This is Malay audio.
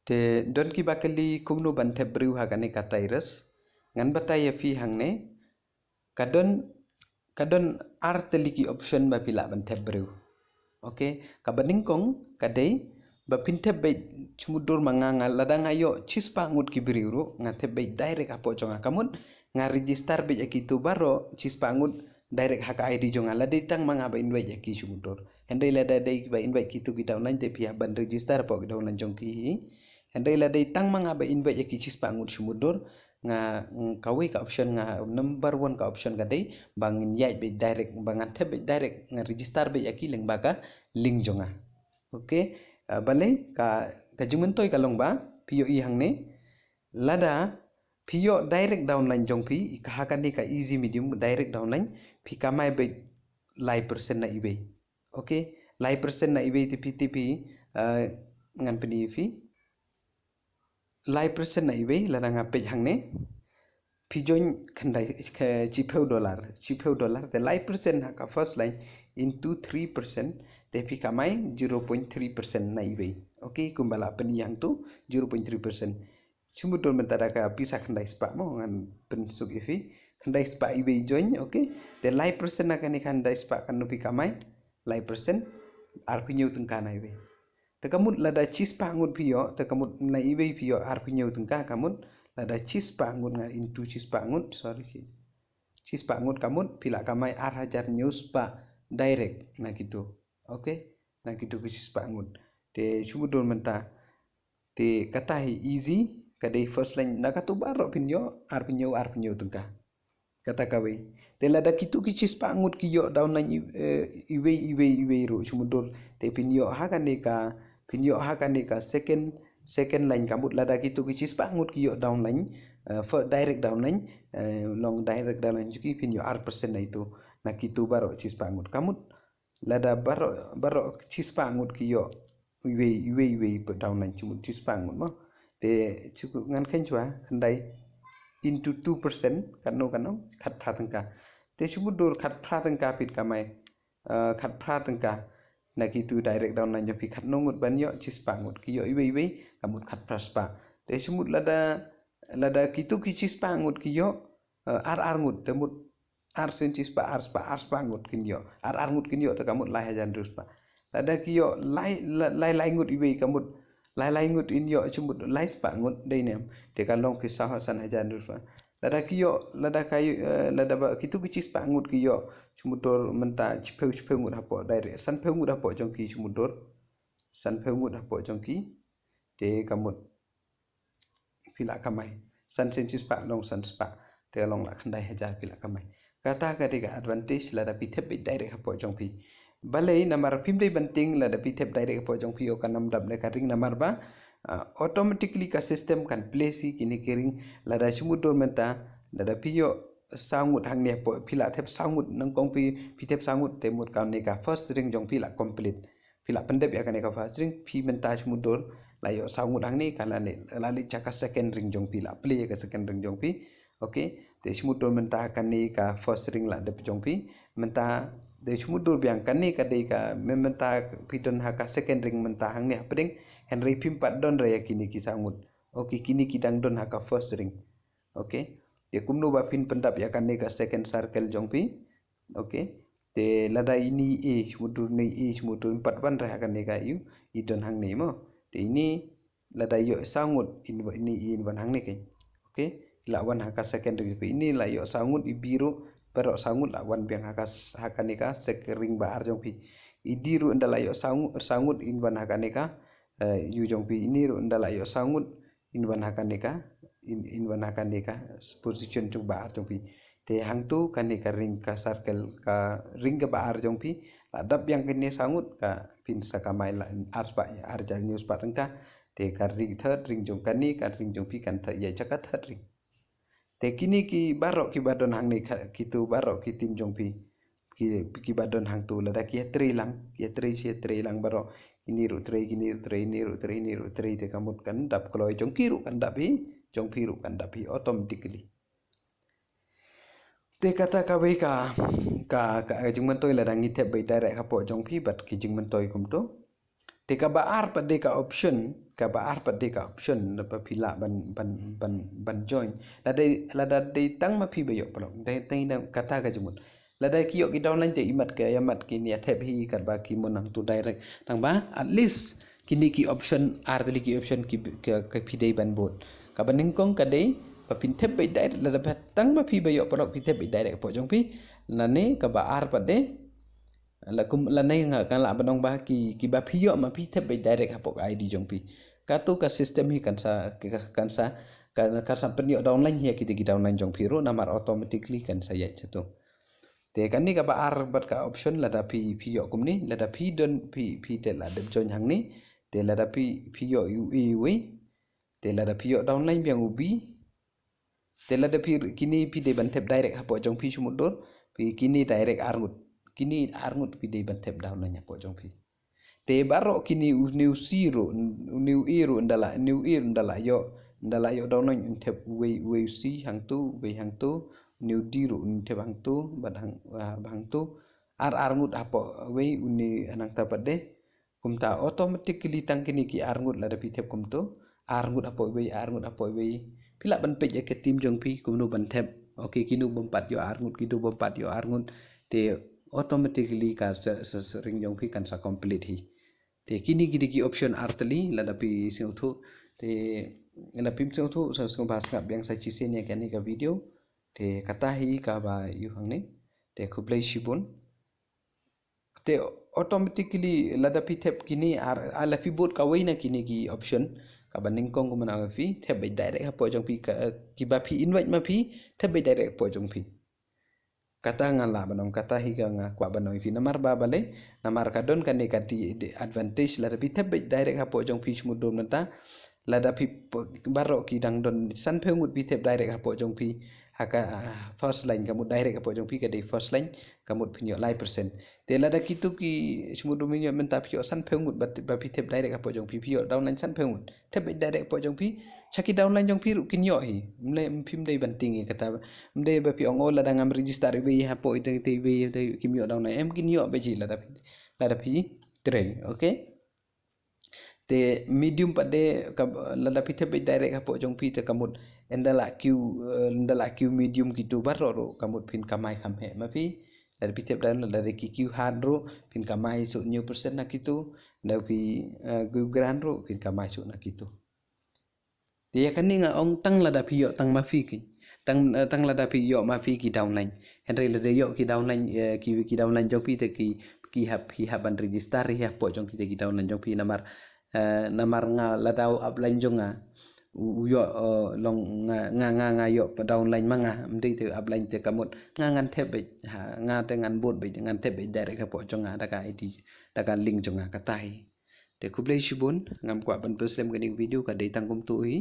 Te don ki bakali kumno banthe briu hagane katairas ngan bataya fi hangne kadon kadon arteliki option ba pila banthe briu. Okay, kabadingkong kadai ba pinthe bay chumudur manganga ladang ayo chispa ngut ki briu ro ngathe bay direct apo chonga kamun nga register bay akitu baro chispa ngut direct haka ID jonga ladai tang manga ba invite aki chumudur. Hendai lada dai ba invite kitu ki downline te pia ban register po ki downline jongki Hendai la day tang mga ba invite ya kichis pangut sumudur nga kawi ka option nga number 1 ka option ka day bangin yai be direct bangan the be direct nga register be yaki leng baka link jonga. Okay, balai ka jumentoy kalong ba piyo i hangne lada piyo direct downline jong pi ikahakan ni ka easy medium direct downline pi kamai be live percent na ibe. Okay, live percent na ibe tipi ngan peni fi live percent na ibe la nga page hangne pijoin khandai chipeu dollar the live percent ha ka first line into 3% te pi kamai 0.3% na ibe. Okay, kumbala pen yang tu 0.3%. Sumudol mentara ka pisa khandai spa mo ngan pensuk ifi khandai spa ibe join. Okay, the live percent na kan khandai spa kan pi kamai live percent ar pinyu tengkana ibe. Tekamut lada cheese pangut pio, tekamut na ibe pio ar pinyo tengka kamut lada cheese pangut nga into cheese pangut, sorry sih. Cheese pangut kamut pila kamai ar hajar news pa direct na gitu. Okay? Na gitu ke cheese pangut. Te sumudul menta te kata easy kadai first line na katu baro pinyo ar pinyo tengka. Kata kawe te lada kitu ki cheese pangut kiyo downline ibe ro sumudul te pinyo hakane ka pinyo hakane ka second line kamut lada kitu kichis pangut kiyo downline for direct downline long direct downline juki pinyo R% na itu na kitu baro chis pangut kamut lada baro chis pangut kiyo iwe downline chumut chis pangut mo te cukup ngan kenjwa kendai into 2% kano khat pratengka te chumut dur khat pratengka pit kamai khat pratengka na kitu direct downline jopi khat nongut banyo chis pangut kiyo ibe kamut khat praspa te sumut lada kitu ki chis pangut kiyo ar ngut temut ar sen chis pa ar spa ngut kinyo ar ngut kinyo te kamut lai hajan ruspa lada kiyo lai ngut ibe kamut lai ngut inyo sumut lai spa ngut deinem te kalong pisah san hajan ruspa lada kiyo lada kayu lada ba kitu ki chis pangut kiyo sumudur menta chipeu ngut hapo direct san peu ngut hapo jongki sumudur san peu ngut hapo jongki te kamut pila kamai san sensis pa long san spa te long la khandai hajar pila kamai kata kadika advantage lada pitep direct hapo jongpi balai namar pimdei banting lada pitep direct hapo jongpi o kanam dab ne karing namar ba automatically ka system kan place kini kering lada sumudur menta lada piyo sangut hang ne po pila thep sangut nang kong pi pitep sangut temut kan ne ka first ring jong pila complete pila pendep ya kan ne ka first ring pi menta sumudur layo sangut hang ne kala ne lali chaka second ring jong pila play ka second ring jong pi okay te sumudur menta kan ne ka first ring la dep jong pi menta de sumudur biang kan ne ka de ka menta pidon ha ka second ring menta hang ne peding Henry pimpat don raya kini ki sangut okay kini kidang don ha ka first ring okay te kumno ba pin pendap ya kan ne ka second circle jongpi okay te lada ini sumudur ni sumudur 4 ban rah kan ne ka yu idon hang ne mo te ini lada yo sangut ini ban hang ne ke okay la wan ha ka second ring ini la yo sangut ibiru pero sangut la wan biang ha kan ne ka second ring ba ar jongpi idiru ndala yo sangut in ban ha kan ne ka yu jongpi ini ru ndala yo sangut in ban ha kan ne ka in wan akan deka position jong baar jong pi te hang tu kan ne ka ring ka circle ka ring ka baar jong pi adap yang kene sangut ka pin sakamai la arspa arja news pa tengka te ka ring third ring jong kan ni ka ring jong pi kan tha ya chaka third ring te kini ki barok ki badon hang ne kitu barok ki tim jong pi ki badon hang tu lada ki tri lang barok ini ru tri ini ru tri te kamut kan dap kloi jong ki ru kan dap hi jong piru kan dapi automatically te kata ka bai ka jing mentoi la dangi te bai direct hapo jong pi bat ki jing mentoi kum to Te ka baar pada ka option, ka baar pada ka option lepas pila ban join. Lada day tang ma pi bayo pelong. Day tang kata ka jemut. Lada ki yok ki downline te imat ke yamat ki ni athep hi kat ba ki monang tu direct. Tang ba at least kini ki option arteli ki option ki pi day ban bot. Ka ban ningkong ka day pa pin thep bay direct lada tang ma pi bayo pelong pi thep bay direct po jong pi. Nane ka baar pada la nay nga kan la banong ba ki ba phiyo ma phi thep direct hapok ID jong pi ka tu ka system hi kan sa kan sa penyo downline hi ki downline jong pi ro namar automatically kan sa ya chato te kan ni ka ba ar bat ka option la da phiyo kum ni la da phi don phi te la dem join hang ni te la da phiyo u e we te la da phiyo downline biang ubi te la da phi kini phi de ban thep direct hapok jong pi chumut dor pi kini direct arngut kini arngut pi de ban thep down nya po jong pi te baro kini new zero new ero ndala yo down nya thep we si hang tu new diro thep hang tu bang tu arngut apo we uni anang ta pade kumta automatically tang kini ki arngut la da pi thep kum tu arngut apo we pila ban pe ke tim jong pi kumnu ban thep okay kinu bompat yo arngut te automatically ka sering jong pi kan sa complete hi te kini ki option arteli la da pi sing thu te la pim sing thu sa sing bahas ngap yang sa chise ne kan ni ka video te kata hi ka ba yu hang ni te khublai shibun te automatically la da pi thep kini ala pi bot ka waina kini ki option ka baning kong ko mana fi thep bai direct ha po jong pi ki ba pi invite ma pi thep bai direct po jong pi kata ngala banong kata higa nga kwa banong fi namar ba bale namar kadon kan ni kati advantage la bi thep direct ha po jong pi mudon mata la da pi baro ki dang don san phengut bi thep direct ha po jong pi haka first line kamu direct ha po jong pi ka de first line kamu pinyo lai percent te la da kitu ki mudon minyo menta pi san phengut ba pi thep direct ha po jong pi downline san phengut thep direct po jong pi chaki downline jong pi ru kinyo hi mle phim dei banting kata mde ba pi ongol la dangam register be ha po ite be kimyo downline em kinyo be ji la da pi train okay te medium pade la da pi thep direct ha po jong pi te kamut endala q medium gitu baro ro kamut pin kamai kham he ma pi la pi thep dan la ki q hard ro pin kamai so new percent na gitu da pi q grand ro pin kamai so na gitu dia kan ni nga ong tang la da pi yo tang ma fi ki tang la da pi yo ma fi ki downline henry la de yo ki downline ki downline jong pi te ki hab ban register hi po jong ki downline jong pi namar nga la daw upline jong nga yo long nga yo pa downline manga mdi te upline te kamot nga ngan thep be nga te ngan bot be ngan thep be direct ha po jong nga da ka id da ka link jong nga ka tai te kublai shibun ngam kwa ban person ganing video ka dei tangkum tu hi